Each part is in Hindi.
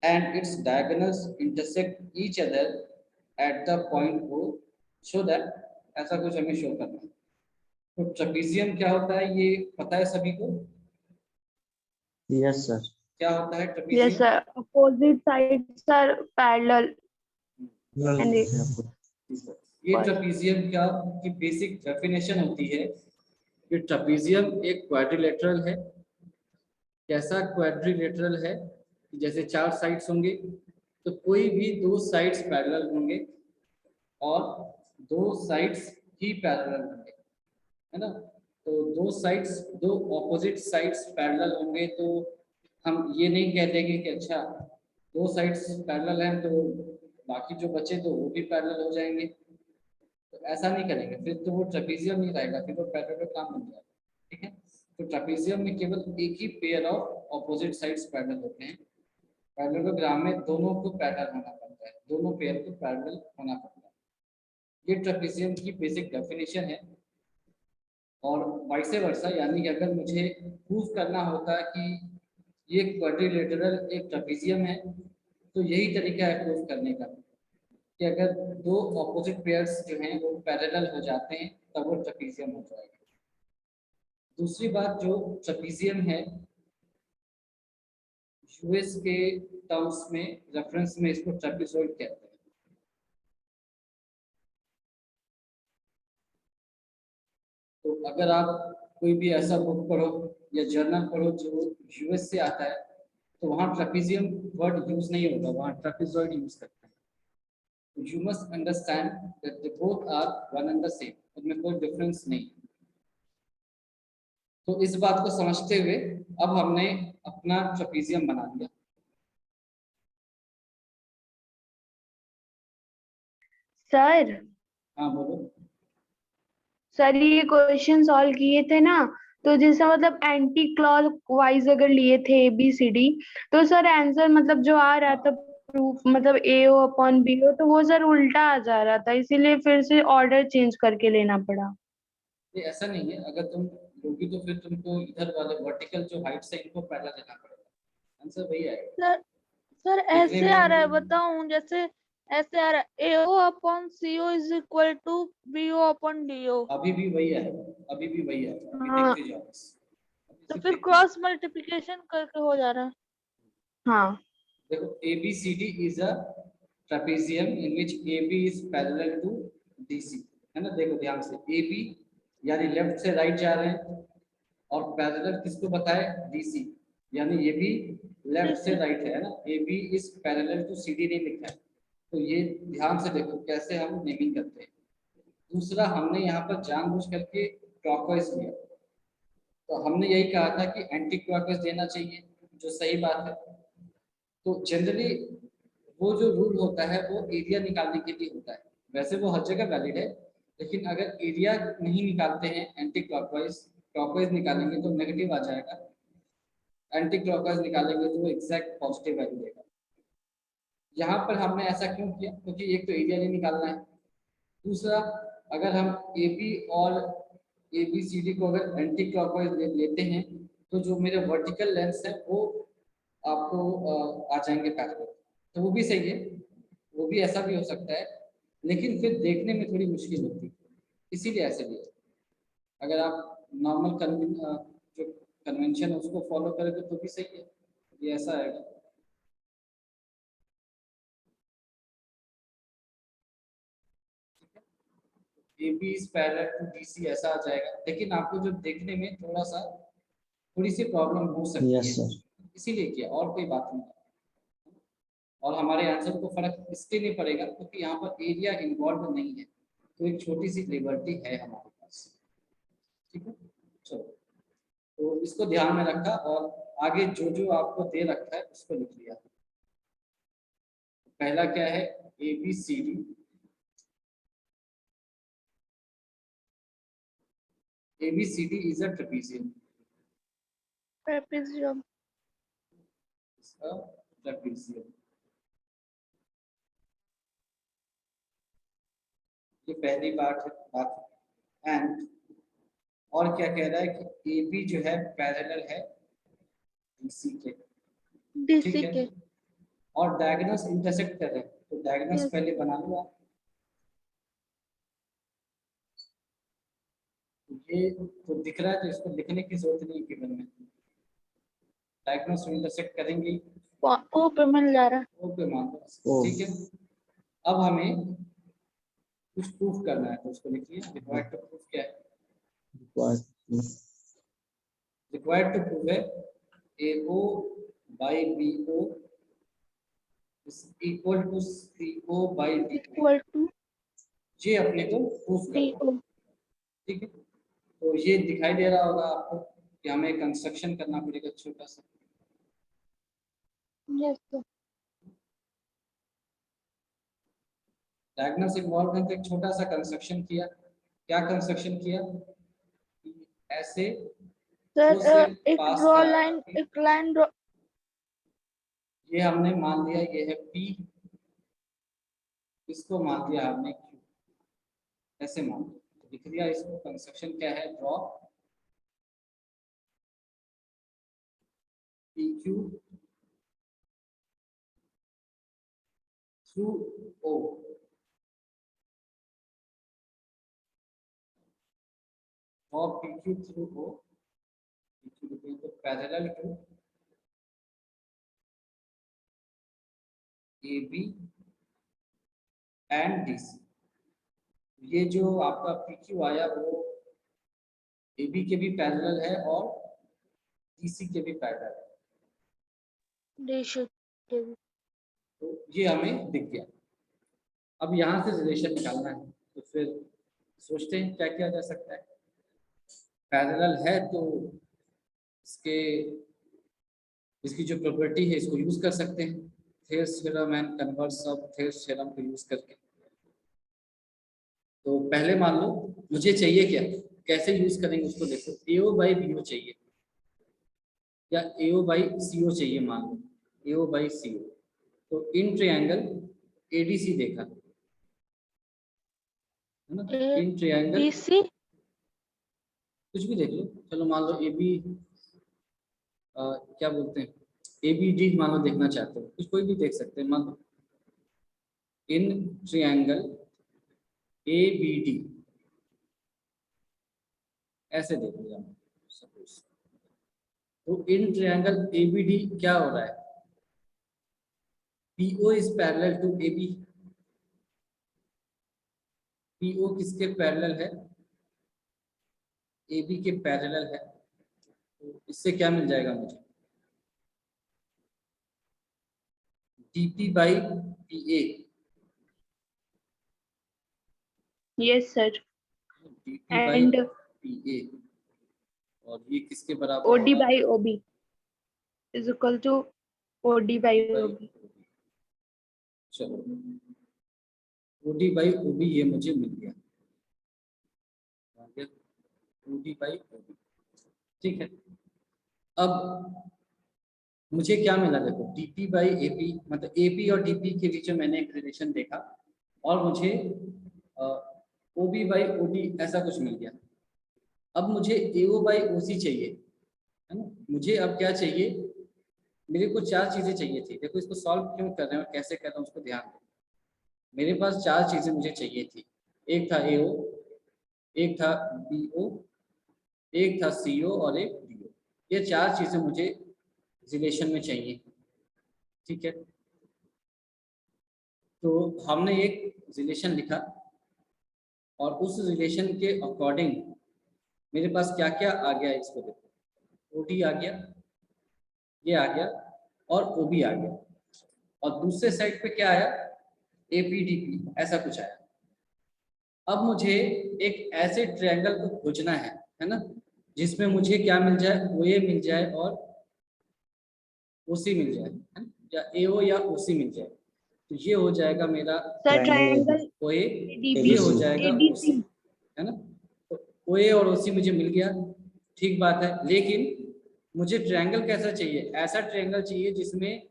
and its diagonals intersect each other at the point O, so that ऐसा कुछ हमें शो करना है। तो ट्रेपेजियम क्या होता है ये पता है सभी को? Yes sir. क्या होता है Yes, trapezium? sir. Opposite sides are parallel. And ये ट्रेपेजियम क्या की बेसिक डेफिनेशन होती है कि ट्रेपेजियम एक क्वाड्रिलेटरल है। कैसा क्वाड्रिलेटरल है? जैसे 4 साइड्स होंगे तो कोई भी 2 साइड्स पैरेलल होंगे और 2 साइड्स ही पैरेलल होंगे, है ना। तो 2 साइड्स, 2 ऑपोजिट साइड्स पैरेलल होंगे तो हम ये नहीं कह देंगे कि अच्छा 2 साइड्स पैरेलल हैं तो बाकी जो बचे तो वो भी पैरेलल हो जाएंगे, तो ऐसा नहीं करेंगे, फिर तो वो ट्रेपेजियम नहीं रहेगा, फिर वो पैरेललोग्राम बन जाएगा। ठीक है, तो ट्रेपेजियम में केवल एक ही pair of opposite sides parallel होते हैं। पैरेललोग्राम में दोनों को पैरेलल होना पड़ता है, दोनों पेयर को पैरेलल होना पड़ता है। ये ट्रेपेजियम की बेसिक डेफिनेशन है। और वाइस वर्सा, यानी कि अगर मुझे प्रूफ करना होता कि ये क्वाड्रिलेटरल एक ट्रेपेजियम है तो यही तरीका है प्रूफ करने का कि अगर 2 ऑपोजिट पेयर्स जो हैं वो पैरेलल हो जाते हैं तब वो ट्रेपेजियम हो जाएगा। दूसरी बात, जो ट्रेपेजियम है यूएस के टर्म्स में, रेफरेंस में इसको ट्रेपेजॉइड कहते हैं। तो अगर आप कोई भी ऐसा बुक पढ़ो या जर्नल पढ़ो जो यूएस से आता है तो वहाँ ट्रेपेजियम वर्ड यूज नहीं होगा, वहाँ ट्रेपेजॉइड यूज करते हैं। You must understand that they both are one and the same, उनमें कोई डिफरेंस नहीं। तो इस बात को समझते हुए अब हमने अपना ट्रेपेजियम बना दिया। सर, हाँ बोलो। सर ये क्वेश्चन सॉल्व किए थे ना, तो जैसा मतलब एंटी क्लॉकवाइज अगर लिए थे ABCD, तो सर आंसर मतलब जो आ रहा था प्रूफ मतलब AO/BO, तो वो सर उल्टा आ जा रहा था, इसीलिए फिर से ऑर्डर चेंज करके लेना पड़ा। ये ऐसा नहीं है, अगर तुम लोगी तो फिर तुमको इधर वाले वर्टिकल जो हाइट से इनको पहला देना पड़ेगा, आंसर वही आएगा। सर ऐसे आ रहा है, बताऊं? जैसे ऐसे आ रहा है, AO/CO is equal to BO/DO। अभी भी वही है, अभी भी वही है, अभी हाँ। देखते जाओ। तो फिर क्रॉस मल्टीप्लिकेशन करके हो जा रहा है। हाँ, देखो ABCD is a trapezium in which AB is parallel to DC, है ना। देखो ध्यान से, AB यानी लेफ्ट से राइट जा रहे हैं और पैरेलल किसको बताए? DC, यानी ये भी लेफ्ट से राइट है ना। AB is parallel to CD नहीं लिखा है, तो ये ध्यान से देखो कैसे हम नेमिंग करते हैं। दूसरा, हमने यहाँ पर जानबूझ करके क्लॉकवाइज लिया, तो हमने यही कहा था कि एंटी क्लॉकवाइज देना चाहिए, जो सही बात है। तो जनरली वो जो रूल होता है वो एरिया निकालने के लिए होता है, वैसे वो हर जगह वैलिड है, लेकिन अगर एरिया नहीं निकालते हैं एंटी क्लॉकवाइज, क्लॉकवाइज निकालेंगे तो नेगेटिव आ जाएगा, एंटी क्लॉकवाइज निकालेंगे तो वो एग्जैक्ट पॉजिटिव वैल्यू देगा। यहाँ पर हमने ऐसा क्यों किया? क्योंकि एक तो एरिया नहीं निकालना है, दूसरा अगर हम AB और ABCD को अगर एंटी क्लॉकवाइज लेते हैं तो जो मेरे वर्टिकल लेंस है वो आपको आ जाएंगे पैरेलल, तो वो भी सही है, वो भी ऐसा भी हो सकता है, लेकिन फिर देखने में थोड़ी मुश्किल होती है, इसीलिए ऐसे भी है। अगर आप नॉर्मल जो कन्वेंशन है उसको फॉलो करेंगे तो भी सही है, ये ऐसा आएगा। AB is parallel to DC ऐसा आ जाएगा, लेकिन आपको जो देखने में थोड़ी सी प्रॉब्लम हो सकती यस है, सर। इसीलिए किया, और कोई बात नहीं। और हमारे आंसर को फर्क इसलिए नहीं पड़ेगा क्योंकि यहाँ पर एरिया इन्वॉल्व नहीं है, तो एक छोटी सी लिबर्टी है हमारे पास। ठीक है, चलो, तो इसको ध्यान में रखा और आगे जो जो आपको दे रखा है उसको लिख लिया। पहला क्या है? ABCD, ABCD is a trapezium, trapezium. इसका trapezium, ये पहली बात एंड और क्या कह रहा है कि AB जो है पैरेलल है DC के, ठीक DC है। के। और डायगोनल्स इंटरसेक्ट कर रहे हैं, तो डायगोनल्स Yes. पहले बना लो आप। ये तो दिख रहा है, तो इसको लिखने की जरूरत नहीं गिवन में, डायगोनल्स इंटरसेक्ट करेंगे। ओ पे मिल जा रहा है। ओके मान लो, ओ। ठीक है। अब हमें कुछ प्रूफ करना है, तो उसको लिखिए रिक्वायर्ड टू प्रूफ क्या है। रिक्वायर्ड टू प्रूफ है AO by BO is equal to CO by DO। Equal to ये अपने को प्रूफ करना है, DO। ठीक है। तो ये दिखाई दे रहा होगा आपको कि हमें कंस्ट्रक्शन करना पड़ेगा छोटा सा। Yes sir. डायगोनल्स इन्वॉल्व है, तो एक छोटा सा कंस्ट्रक्शन किया। क्या कंस्ट्रक्शन किया? ऐसे सर दो से एक पास ड्रॉ का लाइन, एक लाइन ड्रॉ। ये हमने मान लिया ये है P, इसको मान लिया हमने Q, ऐसे मान लिया, तो लिख दिया इसको। कंस्ट्रक्शन क्या है? Draw PQ through O। Draw PQ through O, PQ लिखेंगे तो parallel to AB and DC। ये जो आपका PQ आया वो AB के भी पैरेलल है और DC के भी पैरेलल है, DO। तो ये हमें दिख गया। अब यहाँ से रिलेशन निकालना है, तो फिर सोचते हैं क्या किया जा सकता है। पैरेलल है तो इसकी जो प्रॉपर्टी है इसको यूज कर सकते हैं, Thales theorem and converse of Thales theorem को यूज करके। तो पहले मान लो मुझे चाहिए क्या, कैसे यूज करेंगे उसको देखो। AO बाई BO चाहिए या AO बाई CO चाहिए, मान लो AO बाई CO। तो इन ट्रायंगल ADC देखा है ना, इन ट्रायंगल DC कुछ भी देख लो, चलो मान लो AB क्या बोलते हैं ABD मान लो देखना चाहते हो, कुछ कोई भी देख सकते हैं। मान लो इन ट्रायंगल ABD ऐसे देख लिया सपोज। तो इन ट्रायंगल ABD क्या हो रहा है? PO is parallel to AB। PO किसके पैरेलल है? AB के पैरेलल है। तो इससे क्या मिल जाएगा मुझे? DP by PA। Yes sir. DP by and PA, और ये किसके बराबर OD होगा? By OB is equal to OD by by OB। OB। चलो OD बाई OB ये मुझे मिल गया, OD बाई OB, ठीक है। अब मुझे क्या मिला देखो, DP बाई AP, मतलब AP और DP के बीच में मैंने एक रिलेशन देखा, और मुझे OB बाई OD ऐसा कुछ मिल गया। अब मुझे AO बाई OC चाहिए, है ना। मुझे अब क्या चाहिए, मेरे को चार चीजें चाहिए थी। देखो इसको सॉल्व क्यों कर रहे हैं और कैसे कर रहे हैं उसको ध्यान दो। मेरे पास चार चीजें मुझे चाहिए थी, एक था AO, एक था BO, एक था CO और एक DO। ये चार चीजें मुझे रिलेशन में चाहिए, ठीक है। तो हमने एक रिलेशन लिखा, और उस रिलेशन के अकॉर्डिंग मेरे पास क्या क्या आ गया इसको देखो। OD आ गया, ये आ गया, और OB आ गया, और दूसरे साइड पे क्या आया? APDP ऐसा कुछ आया। अब मुझे एक ऐसे ट्रायंगल को खोजना है ना, जिसमें मुझे क्या मिल जाए? OA मिल जाए और OC मिल जाए, है ना, या AO या OC मिल जाए। तो ये हो जाएगा मेरा सर ट्रायंगल OA, ADB ये हो जाएगा ADC। OC, है ना। तो OA और OC मुझे मिल गया, ठीक बात है। लेकिन मुझे ट्रायंगल कैसा चाहिए? ऐसा ट्रायंगल चाहिए जिसमें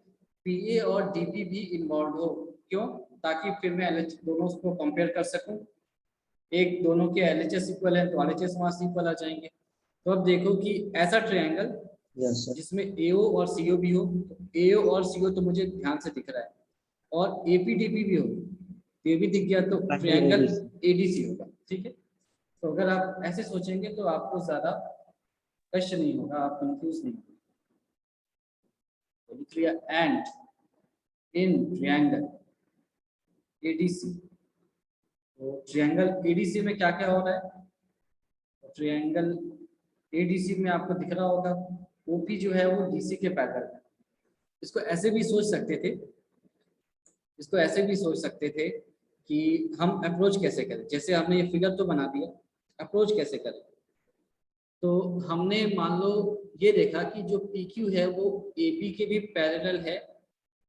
PA और DP भी इन्वॉल्व हो। क्यों? ताकि फिर मैं LH दोनों को कंपेयर कर सकूं। एक दोनों के LHS इक्वल है तो LHS वहां से इक्वल आ जाएंगे। तो अब देखो कि ऐसा ट्रायंगल यस सर। जिसमें AO और CO भी हो। AO और CO तो मुझे ध्यान से दिख रहा है, और APDP भी हो, तो ये भी दिख गया, तो ट्रायंगल ADC होगा। ठीक है, तो अगर आप ऐसे सोचेंगे तो आपको ज्यादा कष्ट नहीं होगा, आप कंफ्यूज नहीं होंगे। तो लिख लिया एंड इन ट्रायंगल ADC। तो ट्रायंगल ADC में क्या क्या हो रहा है? ट्रायंगल ADC में आपको दिख रहा होगा OP जो है वो DC के पैरेलल है। इसको ऐसे भी सोच सकते थे, इसको ऐसे भी सोच सकते थे कि हम अप्रोच कैसे करें। जैसे हमने ये फिगर तो बना दिया, अप्रोच कैसे करें? तो हमने मान लो ये देखा कि जो PQ है वो AB के भी पैरेलल है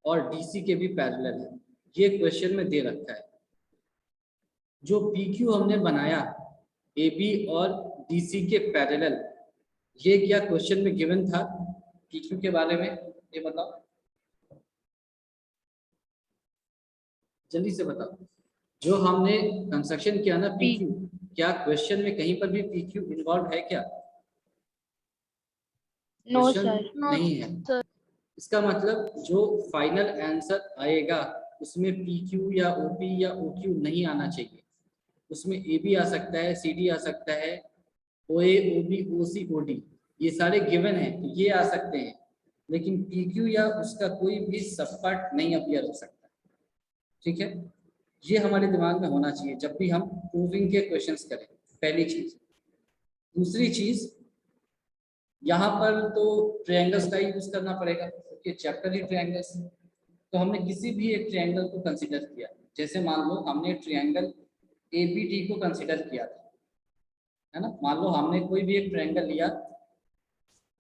और DC के भी पैरेलल है, ये क्वेश्चन में दे रखा है। जो PQ हमने बनाया AB और DC के पैरेलल, ये क्या क्वेश्चन में गिवन था PQ के बारे में? ये बताओ, जल्दी से बताओ। जो हमने कंस्ट्रक्शन किया ना PQ, क्या क्वेश्चन में कहीं पर भी PQ इन्वॉल्व है क्या? No question sir. नहीं है। इसका मतलब जो फाइनल आंसर आएगा उसमें PQ या OP या OQ नहीं आना चाहिए। उसमें AB आ सकता है, CD आ सकता है, OA, OB, OC, OD, ये सारे गिवन हैं, तो ये आ सकते हैं, लेकिन PQ या उसका कोई भी सब पार्ट नहीं अपीयर हो सकता। ठीक है, ये हमारे दिमाग में होना चाहिए जब भी हम प्रूविंग के क्वेश्चंस करें। पहली चीज। दूसरी चीज, यहाँ पर तो ट्रायंगल्स का ही यूज करना पड़ेगा क्योंकि चैप्टर ही ट्रायंगल्स है। तो हमने किसी भी एक ट्रायंगल को कंसीडर किया, जैसे मान लो हमने ट्रायंगल ABD को कंसीडर किया था, है ना। मान लो हमने कोई भी एक ट्रायंगल लिया,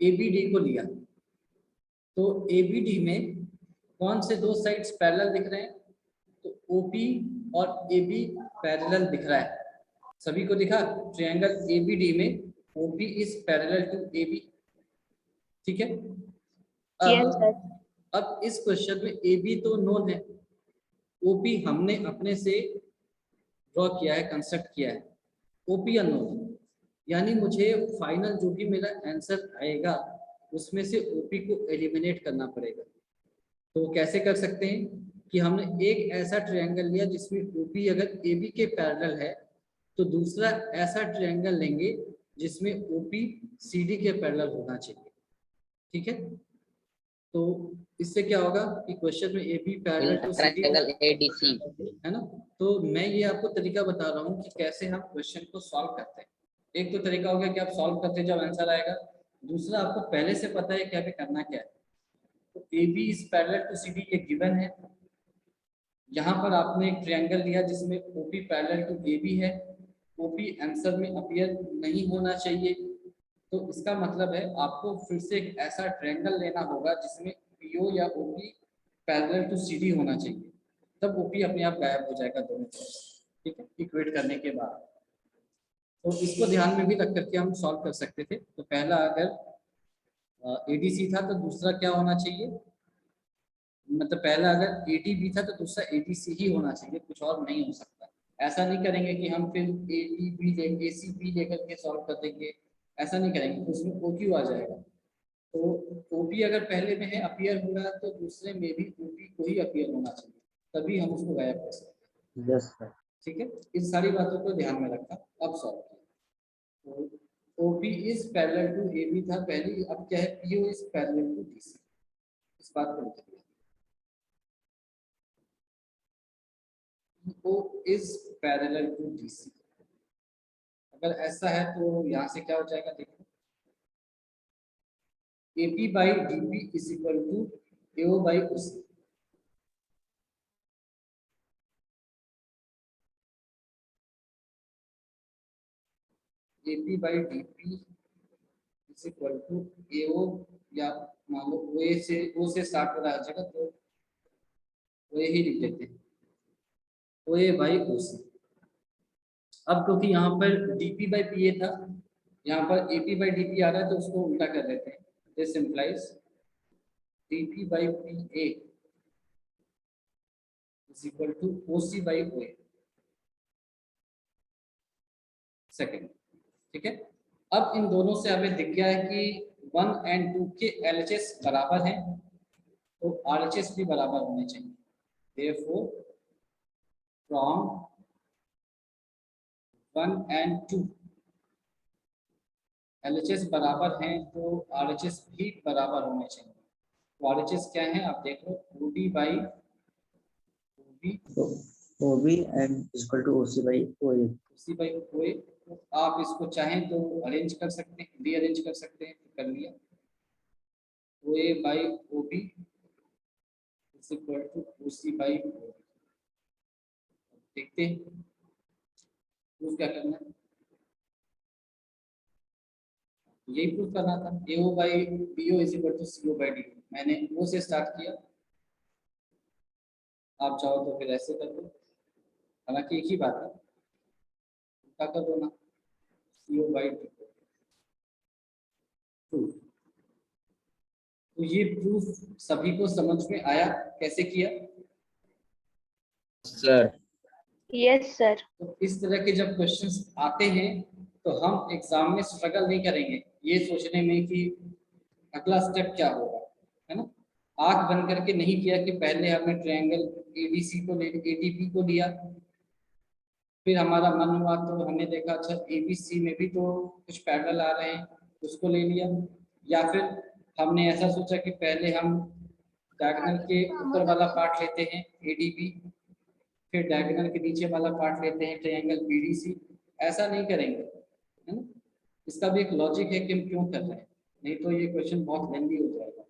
ABD को लिया, तो ABD में कौन से दो साइड्स पैरेलल दिख रहे हैं? तो OP और AB पैरेलल दिख रहा है। सभी को दिखा? ट्रायंगल ABD में OP is parallel to AB। ठीक है। Yes sir. अब इस क्वेश्चन में AB तो नोन है, OP हमने अपने से ड्रॉ किया है, कंस्ट्रक्ट किया है, OP अननोन। यानी मुझे फाइनल जो भी मेरा आंसर आएगा उसमें से OP को एलिमिनेट करना पड़ेगा। तो कैसे कर सकते हैं कि हमने एक ऐसा ट्रायंगल लिया जिसमें OP अगर AB के पैरेलल है, तो दूसरा ऐसा ट्रायंगल लेंगे जिसमें OP CD के पैरेलल होना चाहिए। ठीक है, तो इससे क्या होगा कि क्वेश्चन में AB parallel to CD triangle ADC है ना। तो मैं ये आपको तरीका बता रहा हूँ कि कैसे हम क्वेश्चन को सॉल्व करते हैं। एक तो तरीका हो गया कि आप सॉल्व करते जब आंसर आएगा, दूसरा आपको पहले से पता है क्या करना क्या है। तो AB is parallel to CD ये गिवन है। यहाँ पर आपने एक ट्रायंगल लिया जिसमें OP पैरेलल टू AB है, OP आंसर में अपीयर नहीं होना चाहिए, तो इसका मतलब है आपको फिर से एक ऐसा ट्रायंगल लेना होगा जिसमें PO या OP पैरेलल टू CD होना चाहिए, तब OP अपने आप गायब हो जाएगा दोनों तरफ। ठीक है, इक्वेट करने के बाद। तो इसको ध्यान में भी रख करके हम सॉल्व कर सकते थे। तो पहला अगर ADC था तो दूसरा क्या होना चाहिए, मतलब पहला अगर ADB था तो दूसरा ADC ही होना चाहिए, कुछ और नहीं हो सकता। ऐसा नहीं करेंगे कि हम फिर ACB लेकर के सॉल्व कर देंगे, ऐसा नहीं करेंगे, तो उसमें OQ आ जाएगा। तो OP अगर पहले में है अपीयर हो रहा है तो दूसरे में भी OP को ही अपीयर होना चाहिए, तभी हम उसको गायब कर सकते हैं। Yes sir. ठीक है, इस सारी बातों को ध्यान में रखा, अब सॉल्व किया। तो OP is parallel to AB था पहली, अब क्या है PO is parallel to DC। इस बात को लिख दिया, PO is parallel to DC। अगर ऐसा है तो यहाँ से क्या हो जाएगा देखो, AP by DP is equal to AO by OC। AP by DP is equal to AO, या मान लो O से स्टार्ट हो रहा है जगह, तो OA ही लिख लेते हैं, OA बाई OC। अब क्योंकि यहाँ पर DP बाई PA था, यहाँ पर AP बाई DP आ रहा है, तो उसको उल्टा कर देते हैं। This implies DP by PA is equal to OC by OA second. ठीक है, अब इन दोनों से हमें दिख गया है कि 1 एंड 2 के LHS बराबर हैं तो RHS भी बराबर होने चाहिए। Therefore, from 1 and 2 LHS बराबर हैं तो RHS भी बराबर होने चाहिए। तो RHS क्या है आप देख लो, OB by OB and is equal to OC by OA. OA। तो आप इसको चाहें तो अरेंज कर सकते हैं, रीअरेंज कर सकते हैं, कर लिया। OA by OB is equal to OC by OB। देखते हैं प्रूफ क्या करना है, यही प्रूफ करना था। AO by BO is equal to CO by DO। मैंने O से स्टार्ट किया, आप चाहो तो फिर ऐसे कर दो, हालांकि एक ही बात है, क्या कर दो ना, CO by DO। प्रूफ, तो ये प्रूफ सभी को समझ में आया कैसे किया? Sir yes sir. तो इस तरह के जब क्वेश्चंस आते हैं तो हम एग्जाम में स्ट्रगल नहीं करेंगे ये सोचने में कि अगला स्टेप क्या होगा, है ना। आंख बंद करके नहीं किया कि पहले हमने ट्रायंगल ABC को ले, ADP को लिया, फिर हमारा मन हुआ तो हमने देखा अच्छा ABC में भी तो कुछ पैरेलल आ रहे हैं उसको ले लिया, या फिर हमने ऐसा सोचा कि पहले हम डायगोनल के ऊपर वाला पार्ट लेते हैं ADP, फिर डायगोनल के नीचे वाला पार्ट लेते हैं ट्रायंगल BDC। ऐसा नहीं करेंगे, है ना। इसका भी एक लॉजिक है कि हम क्यों कर रहे हैं, नहीं तो ये क्वेश्चन बहुत लेंदी हो जाएगा।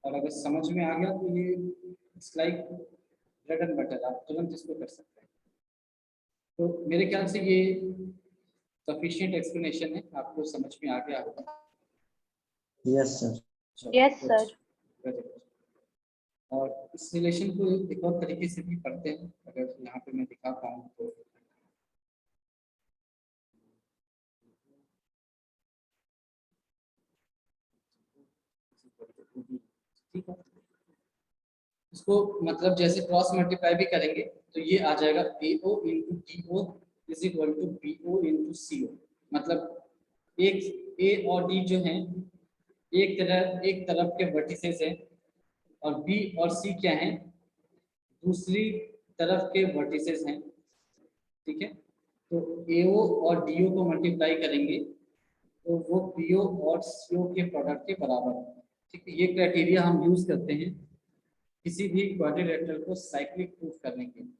और अगर समझ में आ गया तो ये it's like bread and butter, आप तुरंत इसको कर सकते हैं। तो मेरे ख्याल से ये सफिशिएंट एक्सप्लेनेशन है, आपको समझ में आ गया होगा। Yes sir. Yes sir. Very good। और इस रिलेशन को एक और तरीके से भी पढ़ते हैं, अगर यहाँ पे मैं दिखा पाऊँ तो। ठीक है, इसको मतलब जैसे क्रॉस मल्टीप्लाई भी करेंगे तो ये आ जाएगा AO into DO is equal to BO into CO। मतलब एक A और D जो हैं एक तरफ के वर्टिसेस हैं और B और C क्या हैं, दूसरी तरफ के वर्टिसेस हैं। ठीक है, तो AO और DO को मल्टीप्लाई करेंगे तो वो PO और CO के प्रोडक्ट के बराबर है। ठीक है, ये क्राइटेरिया हम यूज करते हैं किसी भी क्वाड्रिलेटरल को साइक्लिक प्रूफ करने के लिए।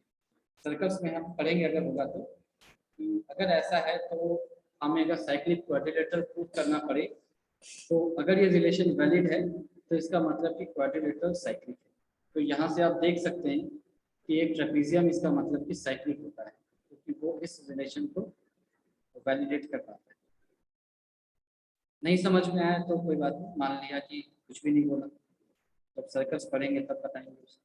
सर्कल्स में हम पढ़ेंगे अगर होगा तो, कि अगर ऐसा है तो हमें अगर साइक्लिक क्वाड्रिलेटरल प्रूफ करना पड़े तो अगर ये रिलेशन वैलिड है तो इसका मतलब कि क्वाड्रिलेटरल साइक्लिक है। तो यहाँ से आप देख सकते हैं कि एक ट्रेपीजियम इसका मतलब कि साइक्लिक होता है क्योंकि वो इस रिलेशन को वैलिडेट कर पाता है। नहीं समझ में आया तो कोई बात नहीं, मान लिया कि कुछ भी नहीं बोला, जब सर्कल्स पढ़ेंगे तब बताएंगे उसको।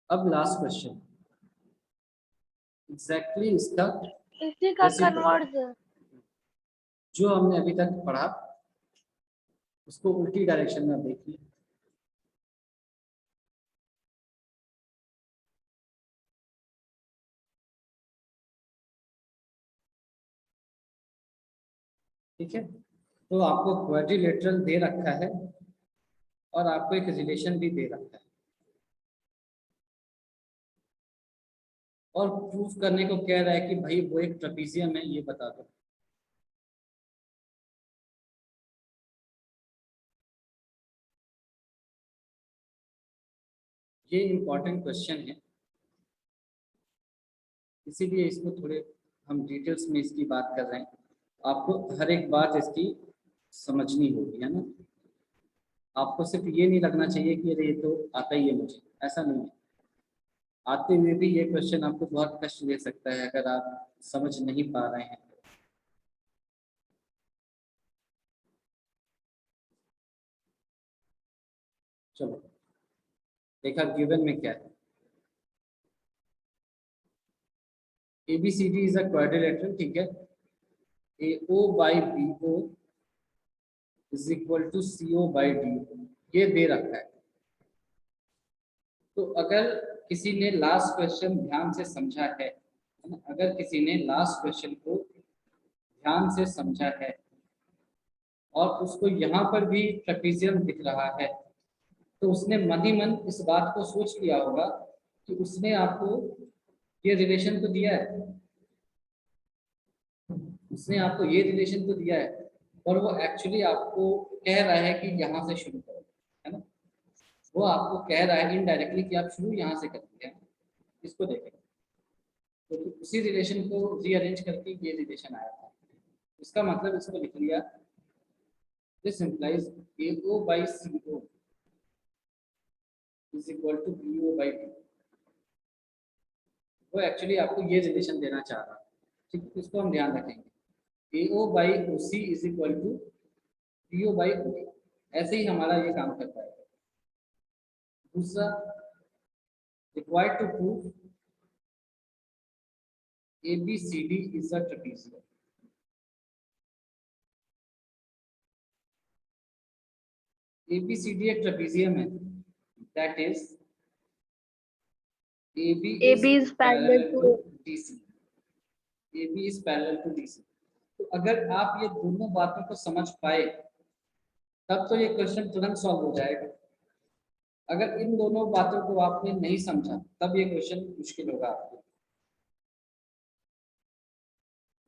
अब लास्ट क्वेश्चन एग्जैक्टली इसका इसी का reciprocal। कन्वर्जन। जो हमने अभी तक पढ़ा उसको उल्टी डायरेक्शन में देखिए। ठीक है, तो आपको क्वाड्रिलेटरल दे रखा है और आपको एक रिलेशन भी दे रखा है और प्रूफ करने को कह रहा है कि भाई वो एक ट्रेपीजियम है, ये बता दो। ये इंपॉर्टेंट क्वेश्चन है, इसीलिए इसको थोड़े हम डिटेल्स में इसकी बात कर रहे हैं। आपको हर एक बात इसकी समझनी होगी, है ना। आपको सिर्फ ये नहीं लगना चाहिए कि अरे ये तो आता ही है मुझे, ऐसा नहीं है। आते हुए भी ये क्वेश्चन आपको बहुत कष्ट दे सकता है अगर आप समझ नहीं पा रहे हैं। चलो देखा गिवन में क्या है। ABCD इज अ क्वाड्रिलेटरल, ठीक है। AO by BO is equal to CO by DO, ये दे रखा है। तो अगर किसी ने लास्ट क्वेश्चन ध्यान से समझा है है ना। अगर किसी ने लास्ट क्वेश्चन को ध्यान से समझा है और उसको यहाँ पर भी ट्रेपेजियम दिख रहा है, तो उसने मन ही मन इस बात को सोच लिया होगा कि उसने आपको ये रिलेशन तो दिया है, उसने आपको ये रिलेशन तो दिया है, और वो एक्चुअली आपको कह रहा है कि यहाँ से शुरू करो, है ना। वो आपको कह रहा है इनडायरेक्टली कि आप शुरू यहाँ से करते हैं। इसको देखें, तो उसी रिलेशन को रीअरेंज करके ये रिलेशन आया था। इसका मतलब इसको लिख लिया, this implies AO by CO is equal to BO by D। वो एक्चुअली आपको ये रिलेशन देना चाह रहा है, ठीक है। इसको हम ध्यान रखेंगे, AO by OC is equal to BO by OD। ऐसे ही हमारा ये काम करता है। दूसरा, required to prove ABCD is a trapezium. ABCD एक ट्रेपेजियम है, that is AB is parallel to DC। AB is parallel to DC। तो अगर आप ये दोनों बातों को समझ पाए तब तो ये क्वेश्चन तुरंत सॉल्व हो जाएगा। अगर इन दोनों बातों को आपने नहीं समझा तब ये क्वेश्चन मुश्किल होगा आपको।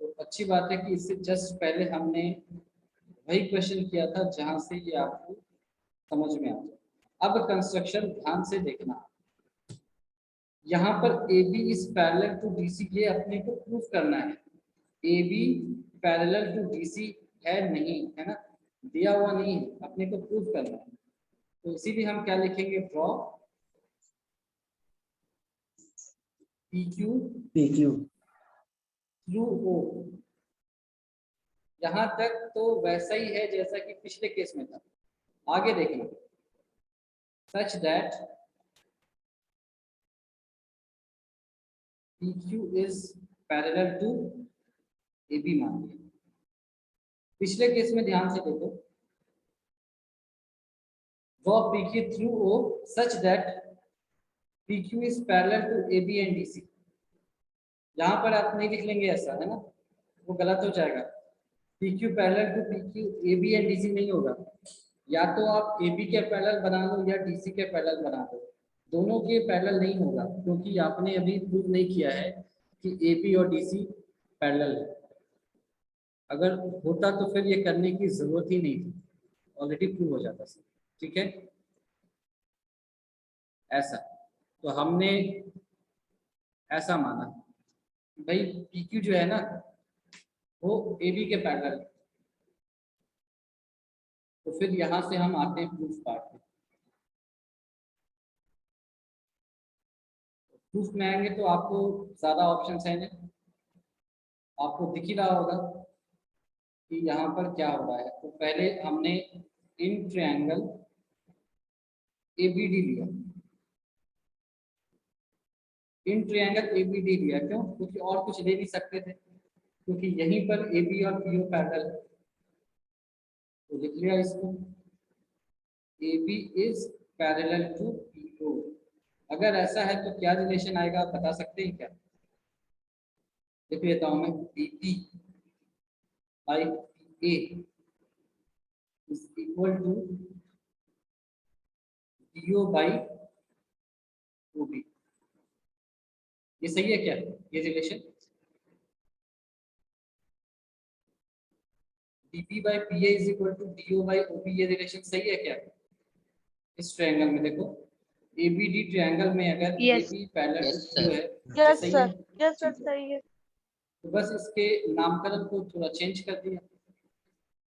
तो अच्छी बात है कि इससे जस्ट पहले हमने वही क्वेश्चन किया था जहां से ये आपको समझ में आ जाए। अब कंस्ट्रक्शन ध्यान से देखना, यहाँ पर AB is parallel to DC, ये अपने को प्रूफ करना है। AB पैरेलल टू DC है नहीं, है ना, दिया हुआ नहीं है, अपने को प्रूफ करना है। तो इसीलिए हम क्या लिखेंगे, ड्रॉ PQ थ्रू O। यहाँ तक तो वैसा ही है जैसा कि पिछले केस में था, आगे देखना, such that PQ is parallel to AB मान लिया। पिछले केस में ध्यान से देखो, draw PQ through O such that PQ is parallel to AB and DC। यहाँ पर आप नहीं लिख लेंगे ऐसा, है ना, वो गलत हो जाएगा। PQ parallel to PQ AB and DC नहीं होगा, या तो आप AB के पैरेलल बना लो या DC के पैरेलल बना दो, दोनों के पैरेलल नहीं होगा, क्योंकि आपने अभी प्रूव नहीं किया है कि AB और DC पैरेलल है। अगर होता तो फिर ये करने की जरूरत ही नहीं थी, ऑलरेडी प्रूव हो जाता सर, ठीक है। ऐसा तो हमने ऐसा माना भाई PQ जो है ना वो AB के पैरेलल, तो फिर यहां से हम आते हैं प्रूफ पार्ट में। प्रूफ में आएंगे तो आपको ज्यादा ऑप्शंस हैं, आपको दिख ही रहा होगा कि यहाँ पर क्या हो रहा है। तो पहले हमने इन ट्रायंगल ABD लिया, इन ट्रायंगल ABD लिया, क्यों, क्योंकि और कुछ ले नहीं सकते थे, क्योंकि यहीं पर AB और PO पैरेलल है। तो लिख लिया इसको, AB is parallel to PO। अगर ऐसा है तो क्या रिलेशन आएगा आप बता सकते हैं क्या? देख लेता हूं मैं, BP by PA is equal to DO by OB। ये सही है क्या, ये relation? DP by PA is equal to DO by OB, ये रिलेशन सही है क्या? इस ट्रायंगल में देखो, ABD ट्रायंगल में अगर Yes. AB parallel Yes, to PO है यस सही सर, है? यस सर, सही है। तो बस इसके नामकरण को थोड़ा चेंज कर दिया,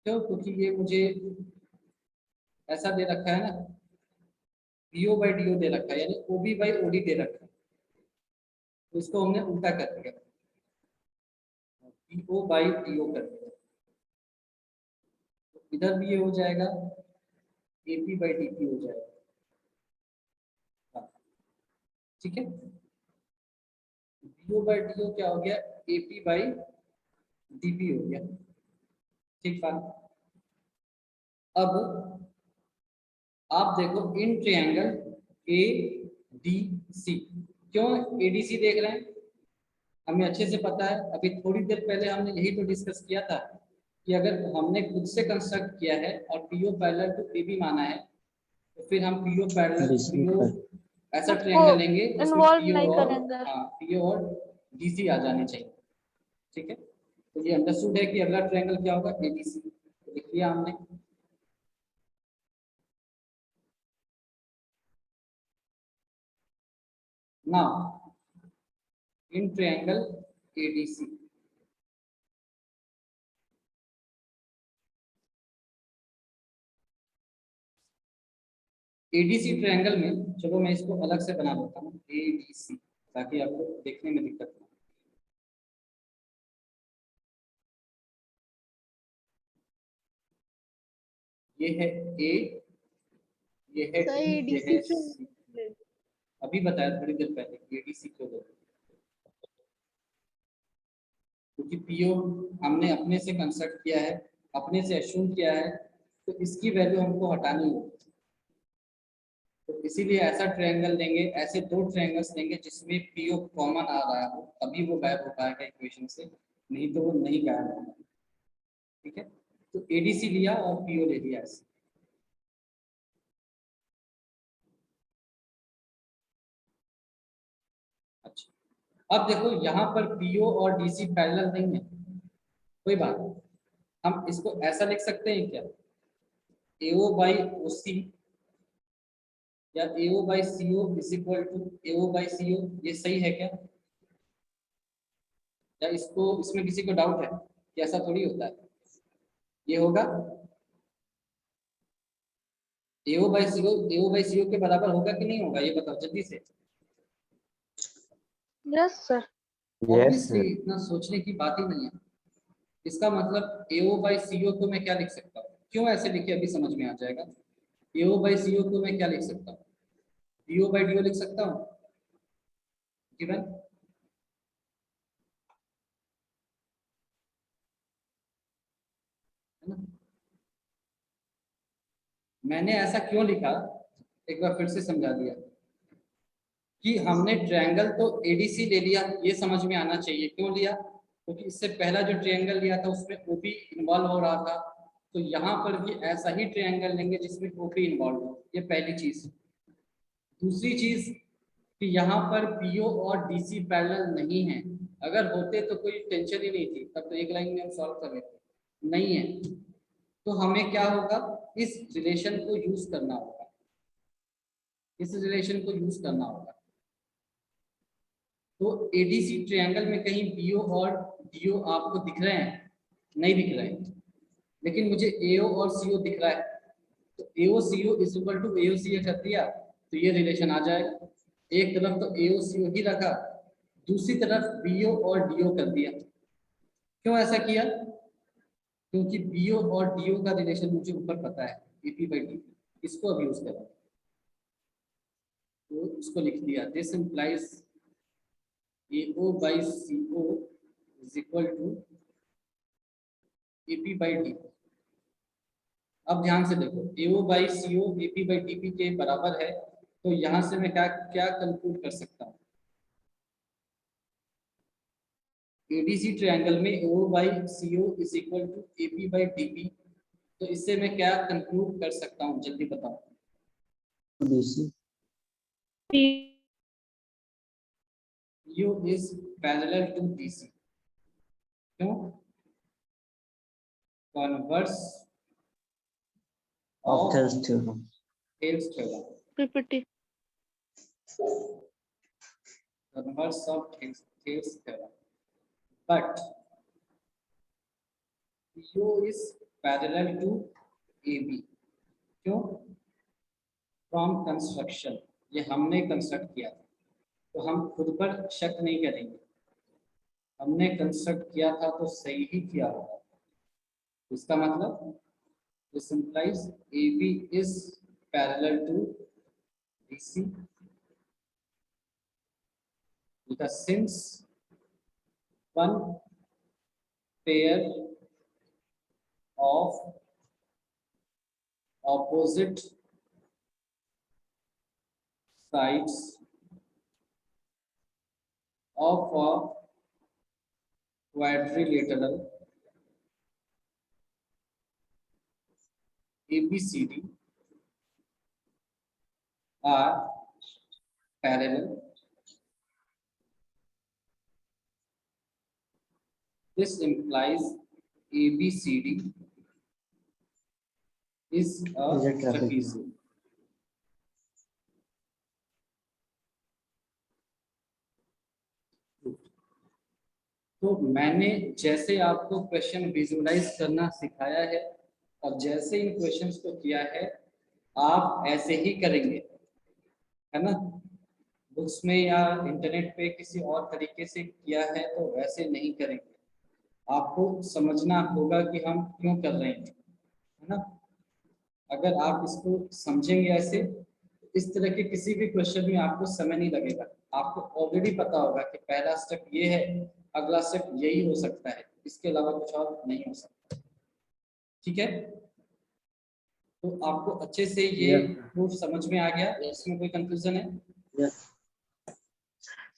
क्यों, क्योंकि ये मुझे ऐसा दे रखा है ना, PO by DO दे रखा है, यानी OB by OD दे रखा है, तो इसको हमने उल्टा कर दिया, PO by DO कर दिया। तो इधर भी ये हो जाएगा, AP by DP हो जाएगा, ठीक है। DO by DO क्या हो गया, AP by DP हो गया, ठीक बात। अब आप देखो इन ट्रायंगल ADC, क्यों ADC देख रहे हैं, हमें अच्छे से पता है, अभी थोड़ी देर पहले हमने यही तो डिस्कस किया था कि अगर हमने खुद से कंस्ट्रक्ट किया है और पीओ पैरेलल टू एबी माना है, तो फिर हम पीओ पैरेलल DC पीओ पर ऐसा उसको ट्रायंगल लेंगे जिसमें इन्वॉल्व पीओ नहीं और करेंगे। पीओ और डीसी आ जाने चाहिए। ठीक है, तो ये अंडरस्टूड है कि अगला ट्रायंगल क्या होगा, एबीसी। तो लिख लिया हमने। Now in triangle ADC, ADC triangle में, चलो मैं इसको अलग से बना देता हूँ एडीसी, ताकि आपको देखने में दिक्कत ना हो। ये है ए, ये है सही डी, ये है डीसी सी। अभी बताया थोड़ी देर पहले एडीसी क्यों बोलते हैं, क्योंकि पीओ हमने अपने से कंस्ट्रक्ट किया है, अपने से एज्यूम किया है, तो इसकी वैल्यू हमको हटानी होगी। तो इसीलिए ऐसा ट्रायंगल लेंगे, ऐसे दो ट्रायंगल्स लेंगे जिसमें पीओ कॉमन आ रहा हो, तभी वो गायब हो पाएगा इक्वेशन से, नहीं तो वो नहीं गायब होगा। ठीक है, तो एडीसी लिया और पीओ ले लिया ऐसे। अच्छा, अब देखो यहाँ पर पीओ और डीसी पैरेलल नहीं है, कोई बात नहीं, हम इसको ऐसा लिख सकते हैं क्या, एओ बाई ओसी या AO by CO is equal to AO by CO, ये सही है क्या? या इसको, इसमें किसी को डाउट है कि ऐसा थोड़ी होता है? ये होगा एओ बाई सीओ के बराबर होगा कि नहीं होगा, ये बताओ जल्दी से। Yes sir. ऑब्वियसली इतना सोचने की बात ही नहीं है। इसका मतलब एओ बाई सीओ को मैं क्या लिख सकता हूँ, क्यों ऐसे लिखे अभी समझ में आ जाएगा। एओ बाई सीओ को मैं क्या लिख सकता हूँ, डीओ बाई डीओ लिख सकता हूँ, गिवन। है ना? मैंने ऐसा क्यों लिखा, एक बार फिर से समझा दिया कि हमने ट्रायंगल तो एडीसी ले लिया, ये समझ में आना चाहिए क्यों लिया, क्योंकि इससे पहला जो ट्रायंगल लिया था उसमें ओपी इन्वॉल्व हो रहा था, तो यहाँ पर भी ऐसा ही ट्रायंगल लेंगे जिसमें ओपी इन्वॉल्व हो, ये पहली चीज। दूसरी चीज कि यहाँ पर पीओ और डीसी पैरेलल नहीं है, अगर होते तो कोई टेंशन ही नहीं थी, तब तो एक लाइन में हम सॉल्व कर लेते, नहीं है, तो हमें क्या होगा, इस रिलेशन को यूज करना होगा, इस रिलेशन को यूज करना होगा। तो एडीसी ट्रायंगल में कहीं बीओ और डीओ आपको दिख रहे हैं? नहीं दिख रहे हैं, लेकिन मुझे एओ और सीओ दिख रहा है, तो एओ सीओ इज इक्वल टू एओ सी कर दिया, तो ये रिलेशन आ जाएगा। एक तरफ तो एओ सीओ ही रखा, दूसरी तरफ बीओ और डीओ कर दिया। क्यों ऐसा किया, क्योंकि बीओ और डीओ का रिलेशन मुझे ऊपर पता है, एपी बाई डी, इसको अब यूज करा, तो इसको लिख दिया, this implies AO by CO is equal to AP by DP। अब ध्यान से देखो, AO by CO AP by DP के बराबर है, तो यहाँ से मैं क्या क्या कंक्लूड कर सकता हूँ, एडीसी ट्रायंगल में AO by CO is equal to AP by DP, तो इससे मैं क्या कंक्लूड कर सकता हूँ, जल्दी बताओ। DC PO is parallel to DC, क्यों? Converse of of Thales theorem। Thales theorem, PPT. Converse of Thales theorem, but PO is parallel to AB, क्यों? फ्रॉम कंस्ट्रक्शन, ये हमने कंस्ट्रक्ट किया था, तो हम खुद पर शक नहीं करेंगे, हमने कंस्ट्रक्ट किया था तो सही ही किया होगा। इसका मतलब this implies AB is parallel to DC, because since one pair of opposite sides of a quadrilateral ABCD are parallel. This implies ABCD is a Is a trapezium. trapezium. तो मैंने जैसे आपको क्वेश्चन विजुअलाइज करना सिखाया है और जैसे इन क्वेश्चंस को किया है आप ऐसे ही करेंगे, है ना। बुक्स में या इंटरनेट पे किसी और तरीके से किया है तो वैसे नहीं करेंगे। आपको समझना होगा कि हम क्यों कर रहे हैं, है ना। अगर आप इसको समझेंगे ऐसे, इस तरह के किसी भी क्वेश्चन में आपको समय नहीं लगेगा। आपको ऑलरेडी पता होगा कि पहला स्टेप ये है, अगला स्टेप यही हो सकता है, इसके अलावा कुछ और नहीं हो सकता। ठीक है, तो आपको अच्छे से ये Yes. प्रूफ समझ में आ गया, इसमें कोई कंफ्यूजन है? Yes.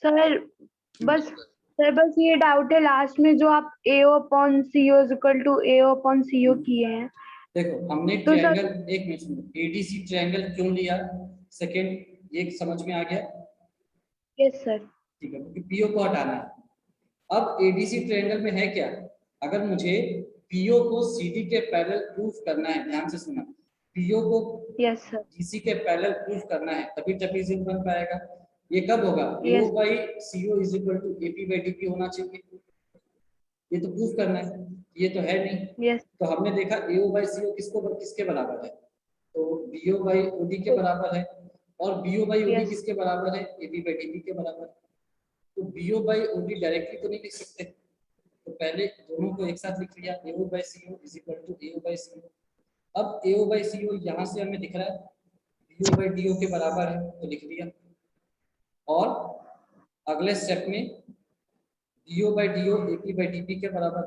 सर बस ये डाउट है लास्ट में जो आप AO/CO is equal to AO/CO किए हैं। देखो हमने तो सर- ट्रायंगल, एक मिनट सुनो, ADC ट्रायंगल क्यों लिया, सेकंड ये समझ में आ गया? Yes sir. ठीक है, क्योंकि पीओ को हटाना है। अब एडीसी ट्रायंगल में है क्या, अगर मुझे पीओ को सीडी के पैरेलल प्रूफ करना है, ध्यान से सुना, पीओ को यस सर। डीसी के पैरेलल प्रूफ करना है तभी ट्रेपेजियम बन पाएगा। ये कब होगा? Yes. AO by CO is equal to AP by DP होना चाहिए, ये तो प्रूफ करना है, ये तो है नहीं। यस तो हमने देखा AO by CO किसके बराबर है, तो BO by OD के बराबर है, और BO by OD Yes. किसके बराबर है, AP by DP के बराबर। तो BO by OD डायरेक्टली तो नहीं लिख सकते, तो पहले दोनों को एक साथ लिख लिया, AO by CO is equal to AO by CO। अब AO by CO यहाँ से हमें दिख रहा है BO by DO के बराबर है, तो लिख दिया। और अगले स्टेप में DO by DO AP by DP के बराबर था,